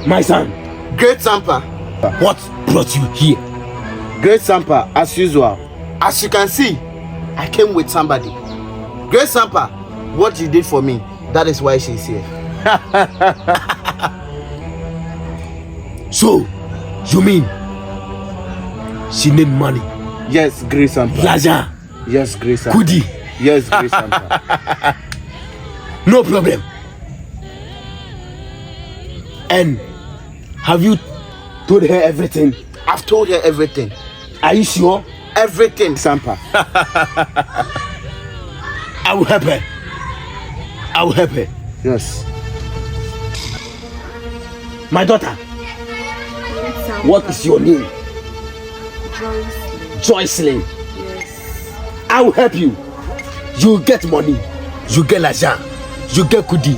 My son. Great Sampa. What brought you here? Great Sampa, as usual. As you can see, I came with somebody. Great Sampa, what you did for me, that is why she's here. So, you mean she need money? Yes, Great Sampa. Laja. Yes, Great Sampa. Kudi. Yes, Great Sampa. No problem. And have you told her everything? I've told her everything. Are you sure? Everything, Sampa. I will help her. I will help her. Yes. My daughter, what is your name? Joycelyn. Yes. I will help you. You get money. You get l'argent. You get kudi.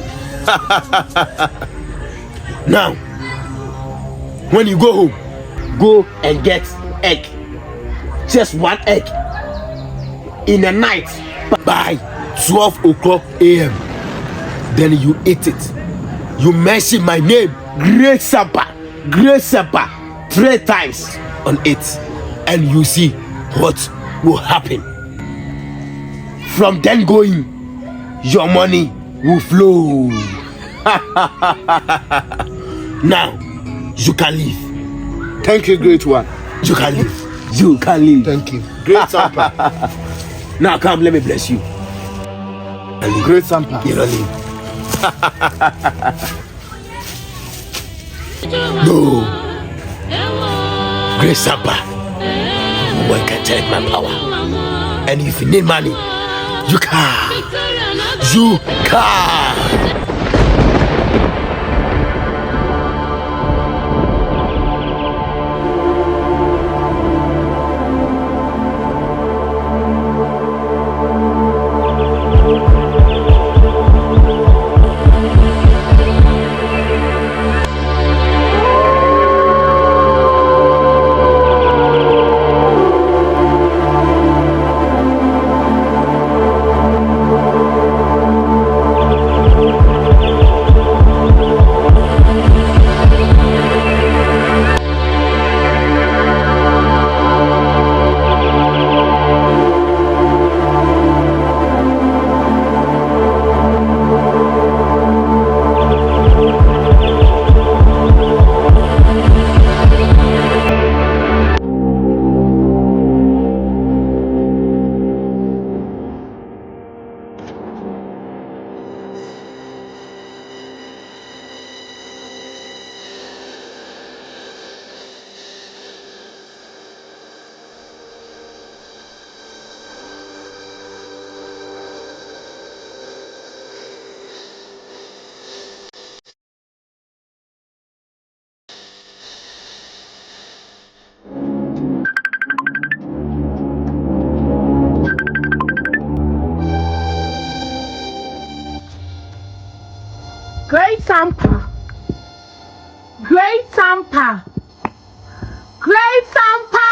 Now, when you go home, go and get egg. Just one egg. In the night by 12 o'clock a.m. Then you eat it. You mention my name, Great Sampa, 3 times on it, and you see what will happen. From then going, your money will flow. Now, you can leave. Thank you, Great One. You can leave. You can leave. Thank you. Great Sampa. Now come, let me bless you. Great Sampa. You don't leave. No. Great Sampa. One can take my power. And if you need money, you can. You can. Great Sampa. Great Sampa. Great Sampa.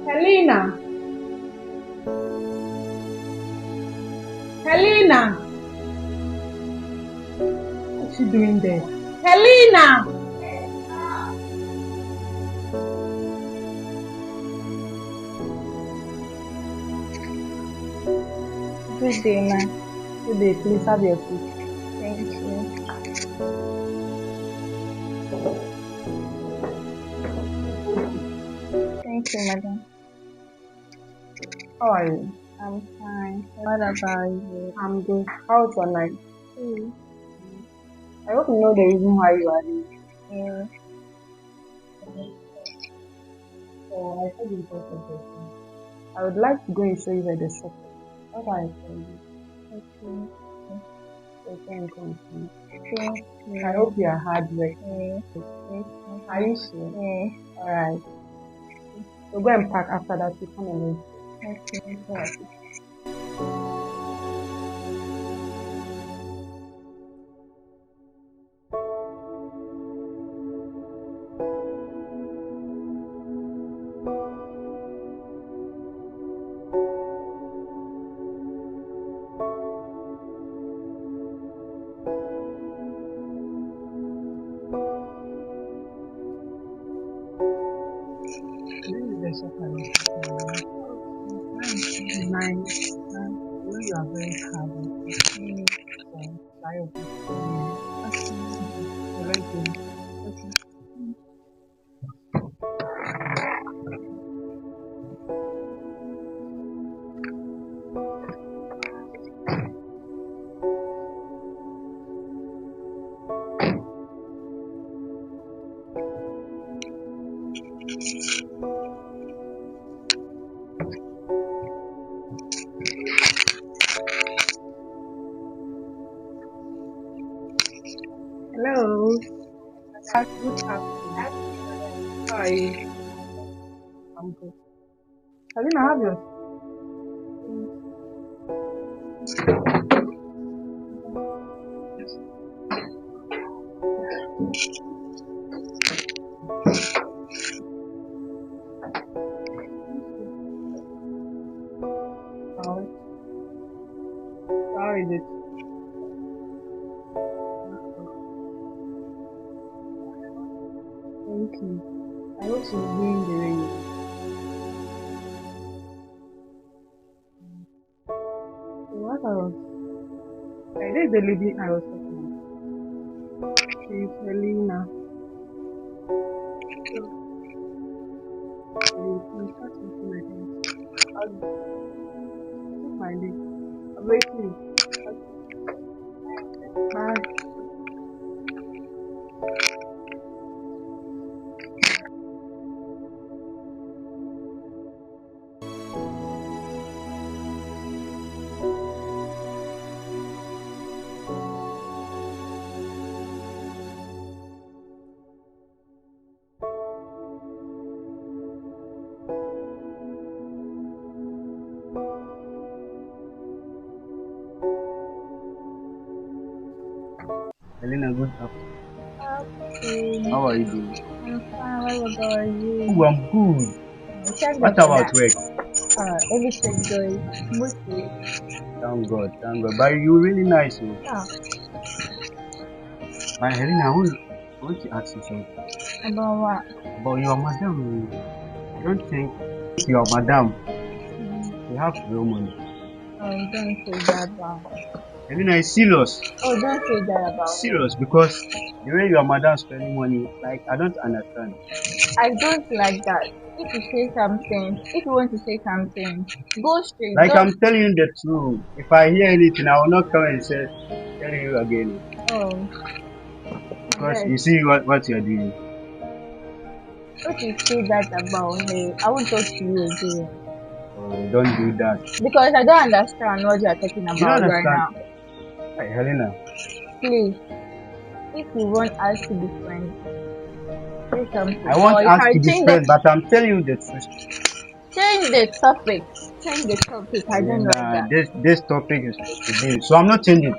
Helena. Helena. What's she doing there? Helena. Good day, ma. Good day, please have your food. Thank you. Thank you, madam. How are you? I'm fine. What about you? I'm good. How's your night? Mm. I hope you know the reason why you are late. Mm. So I said you go to bed. I would like to go and show you where the shop is. What are I tell you? Okay. So can continue. Thank you. I hope you are hard working. Mm. Are you sure? Mm. Alright. So go and pack after that you come and wait. Okay. Alright. This is the shop I was talking about. Nice. You know you are very hard working. So try your best. So let's go. Hello. Good afternoon. How are you? I'm good. Salina, have your how how is it? Thank you. I hope she's doing the way you want. So what I was this is the lady I was talking about. She's Helena. So we start something like this. Take my leave. I'm waiting. Bye. Helena, good afternoon. Okay. How are you doing? I'm fine. What about you? Oh, I'm good. Thank What God for about that. work? Everything goes smoothly. Thank God, thank God. But you're really nice. Oh. Ah, But Helena, I want to ask you something about what? about your madam. I don't think your madam you have real money. Oh, don't say that about. Helena is serious. Oh, don't say that about her. Serious because the way your madam spending money, like I don't understand. I don't like that. If you say something, if you want to say something, go straight. Like Don't. I'm telling you the truth. If I hear anything, I will not come and say tell you again. Oh, Because yes. you see what you're doing. If you say that about her, I won't talk to you again. Oh, don't do that. Because I don't understand what you are talking You don't about right understand. now. Hey, Helena. Please, if you want us to be friends, say something. I want Or you us can to be friends, but I'm telling you the truth. change the topic. Change the topic. I don't like Helena, that. this topic is for today. So I'm not changing.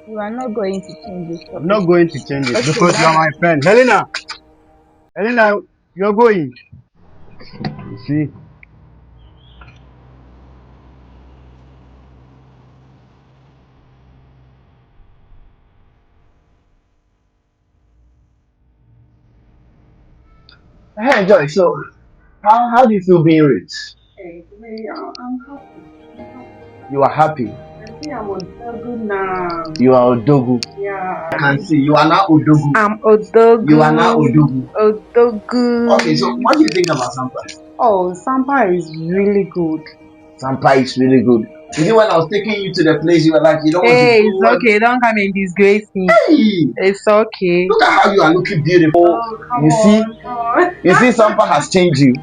You are not going to change this I'm topic. not going to change it Okay, because you bye are my bye. friend. Helena, you're going. You see? Hey, Joy, so how do you feel being rich? Hey, today I'm happy. You are happy. I I'm Odogu now. You are Odogu. Yeah. I can see you are now Odogu. I'm Odogu. You are now Odogu. Odogu. Okay, so what do you think about Sampa? Oh, Sampa is really good. Sampa is really good. You see, when I was taking you to the place, you were like, you don't want to Hey, go. it's okay. Don't come and disgrace me. Hey, It's okay. look at how you are looking beautiful. Oh, come You see, on, come on. you see, Sampa has changed you.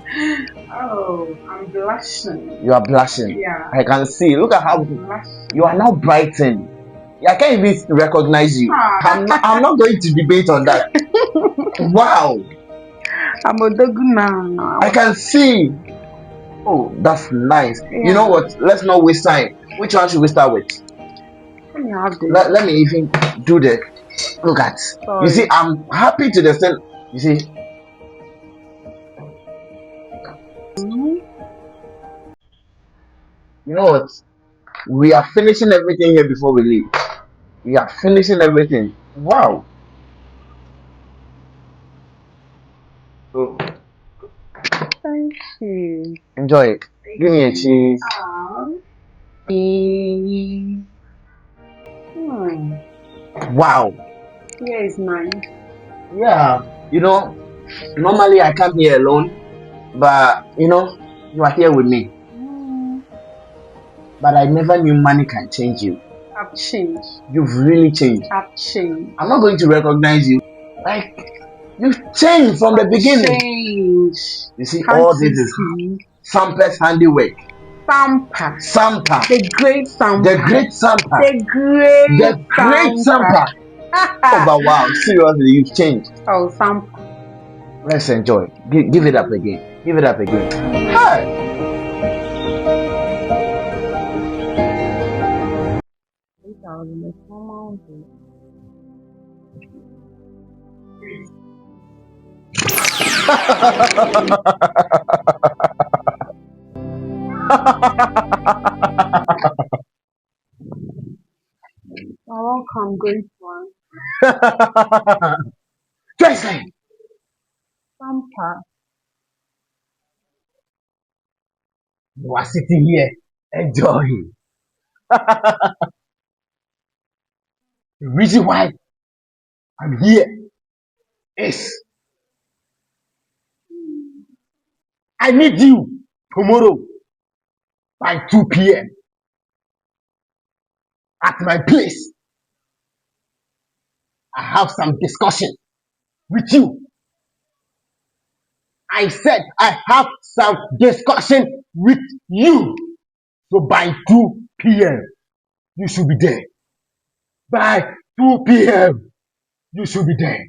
Oh, I'm blushing. You are blushing. Yeah. I can see. Look at how I'm blushing. you are now brightened. I can't even recognize you. Ah. I'm not going to debate on that. Wow, I'm Odogu now. I can see. Oh, that's nice. You know Yeah. what? Let's not waste time. Which one should we start with? Let me have this. Let me even do the look at. You see, Sorry. I'm happy to the extent. You see, Mhm. you know what? We are finishing everything here before we leave. We are finishing everything. Wow. So Thank you. enjoy it. Give me a cheese. Ah. Wow. Yeah, it's nice. Yeah. You know, normally I come here alone, but you are here with me. Mm. But I never knew money can change you. I've changed. You've really changed. I've changed. I'm not going to recognize you. Like you've changed from the beginning. Change. You see, Can't all you this is see? Sampa's handiwork. Sampa. Sampa. The great Sampa. The great Sampa. The great The great Sampa. Oh, but wow, seriously, you've changed. Oh, Sampa. Let's enjoy. Give it up again. Give it up again. Hi. 3,000 is small mountain. You're welcome, great one. Jason, Sampa. you are sitting here enjoying. The reason why I'm here is I need you tomorrow by 2 p.m. at my place. I have some discussion with you. I said I have some discussion with you. So by 2 p.m. you should be there. By 2 p.m. you should be there.